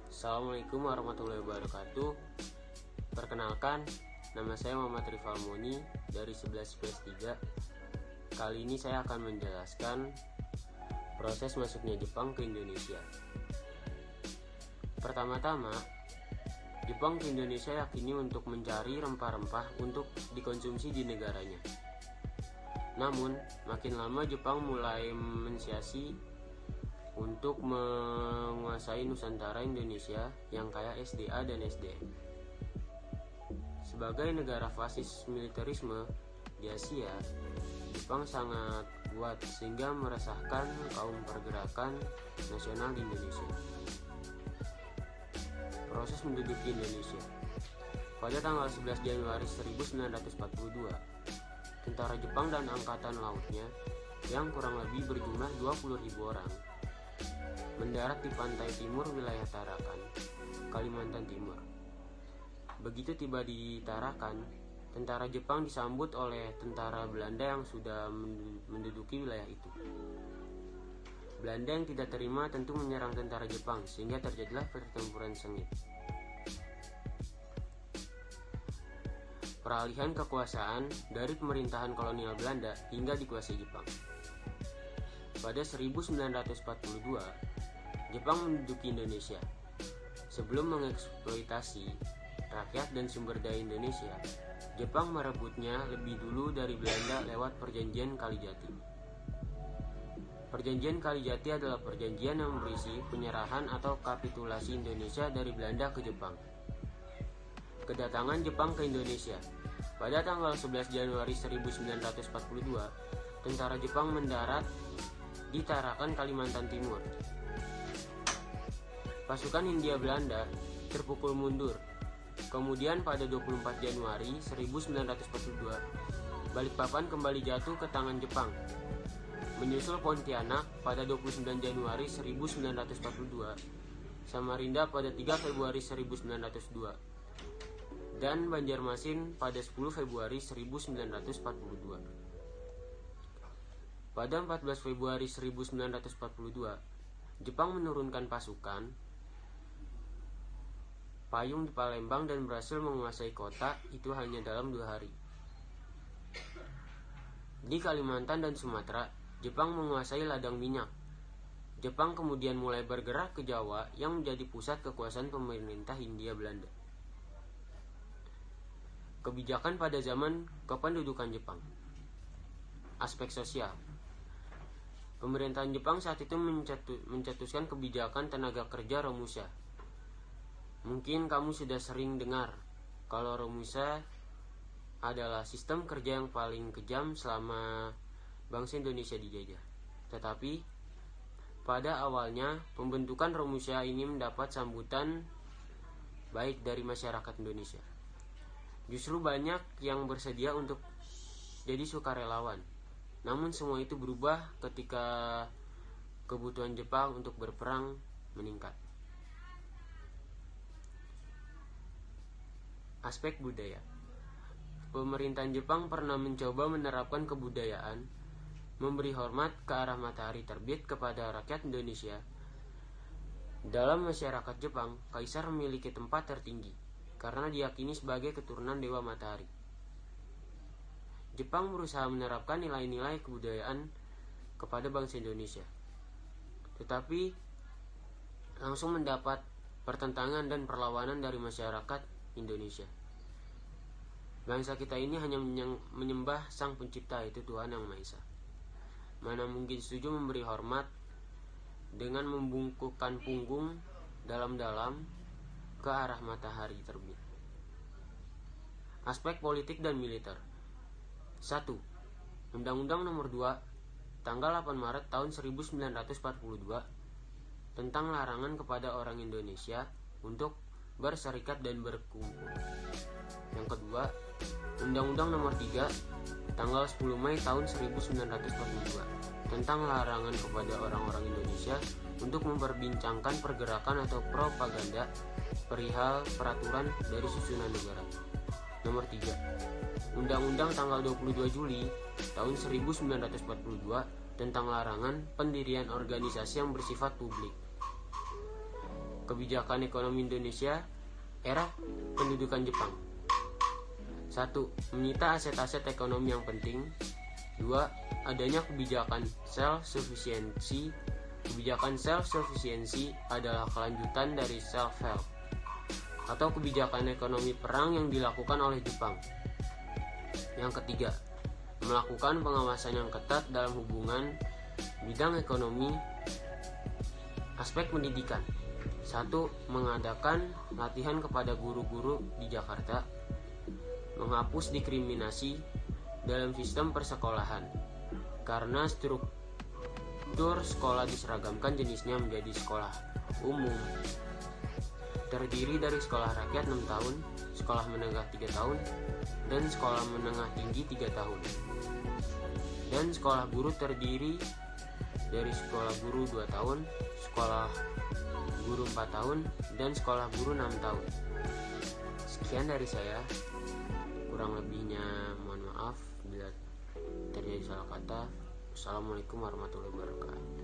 Assalamualaikum warahmatullahi wabarakatuh. Perkenalkan, nama saya Muhammad Rifal Muni dari 11 IPS 3. Kali ini saya akan menjelaskan proses masuknya Jepang ke Indonesia. Pertama-tama, Jepang ke Indonesia yakini untuk mencari rempah-rempah untuk dikonsumsi di negaranya. Namun, makin lama Jepang mulai mensiasati untuk menguasai Nusantara Indonesia yang kaya SDA dan SDM. Sebagai negara fasis militerisme di Asia, Jepang sangat kuat sehingga meresahkan kaum pergerakan nasional di Indonesia. Proses menduduki Indonesia. Pada tanggal 11 Januari 1942, tentara Jepang dan angkatan lautnya yang kurang lebih berjumlah 20.000 orang mendarat di pantai timur wilayah Tarakan, Kalimantan Timur. Begitu tiba di Tarakan, tentara Jepang disambut oleh tentara Belanda yang sudah menduduki wilayah itu. Belanda yang tidak terima tentu menyerang tentara Jepang sehingga terjadilah pertempuran sengit. Peralihan kekuasaan dari pemerintahan kolonial Belanda hingga dikuasai Jepang. Pada 1942, Jepang menduduki Indonesia. Sebelum mengeksploitasi rakyat dan sumber daya Indonesia, Jepang merebutnya lebih dulu dari Belanda lewat Perjanjian Kalijati. Perjanjian Kalijati adalah perjanjian yang berisi penyerahan atau kapitulasi Indonesia dari Belanda ke Jepang. Kedatangan Jepang ke Indonesia. Pada tanggal 11 Januari 1942, tentara Jepang mendarat di Tarakan, Kalimantan Timur. Pasukan Hindia Belanda terpukul mundur. Kemudian pada 24 Januari 1942, Balikpapan kembali jatuh ke tangan Jepang. Menyusul Pontianak pada 29 Januari 1942, Samarinda pada 3 Februari 1902, dan Banjarmasin pada 10 Februari 1942. Pada 14 Februari 1942, Jepang menurunkan pasukan payung di Palembang dan berhasil menguasai kota itu hanya dalam 2 hari. Di Kalimantan dan Sumatera, Jepang menguasai ladang minyak. Jepang kemudian mulai bergerak ke Jawa yang menjadi pusat kekuasaan pemerintah Hindia Belanda. Kebijakan pada zaman kependudukan Jepang. Aspek sosial. Pemerintahan Jepang saat itu mencetuskan kebijakan tenaga kerja Romusha. Mungkin kamu sudah sering dengar kalau Romusha adalah sistem kerja yang paling kejam selama bangsa Indonesia dijajah. Tetapi pada awalnya pembentukan Romusha ini mendapat sambutan baik dari masyarakat Indonesia. Justru banyak yang bersedia untuk jadi sukarelawan. Namun semua itu berubah ketika kebutuhan Jepang untuk berperang meningkat. Aspek budaya. Pemerintahan Jepang pernah mencoba menerapkan kebudayaan memberi hormat ke arah matahari terbit kepada rakyat Indonesia. Dalam masyarakat Jepang, kaisar memiliki tempat tertinggi karena diyakini sebagai keturunan dewa matahari. Jepang berusaha menerapkan nilai-nilai kebudayaan kepada bangsa Indonesia, tetapi langsung mendapat pertentangan dan perlawanan dari masyarakat Indonesia. Bangsa kita ini hanya menyembah Sang Pencipta, yaitu Tuhan Yang Maha Esa. Mana mungkin setuju memberi hormat dengan membungkukkan punggung dalam-dalam ke arah matahari terbit. Aspek politik dan militer. 1. Undang-Undang Nomor 2 Tanggal 8 Maret tahun 1942 tentang larangan kepada orang Indonesia untuk berserikat dan berkumpul. Yang kedua, Undang-Undang Nomor 3 Tanggal 10 Mei tahun 1942 tentang larangan kepada orang-orang Indonesia untuk memperbincangkan pergerakan atau propaganda perihal peraturan dari susunan negara. Nomor 3. Undang-Undang tanggal 22 Juli tahun 1942 tentang larangan pendirian organisasi yang bersifat publik. Kebijakan ekonomi Indonesia era pendudukan Jepang. 1. Menyita aset-aset ekonomi yang penting. 2. Adanya kebijakan self-sufficiency. Kebijakan self-sufficiency adalah kelanjutan dari self-help atau kebijakan ekonomi perang yang dilakukan oleh Jepang. Yang ketiga, melakukan pengawasan yang ketat dalam hubungan bidang ekonomi. Aspek pendidikan. 1. Mengadakan latihan kepada guru-guru di Jakarta. Menghapus diskriminasi dalam sistem persekolahan karena struktur sekolah diseragamkan jenisnya menjadi sekolah umum terdiri dari sekolah rakyat 6 tahun, sekolah menengah 3 tahun, dan sekolah menengah tinggi 3 tahun. Dan sekolah guru terdiri dari sekolah guru 2 tahun, sekolah guru 4 tahun, dan sekolah guru 6 tahun. Sekian dari saya. Kurang lebihnya mohon maaf bila terjadi salah kata. Assalamualaikum warahmatullahi wabarakatuh.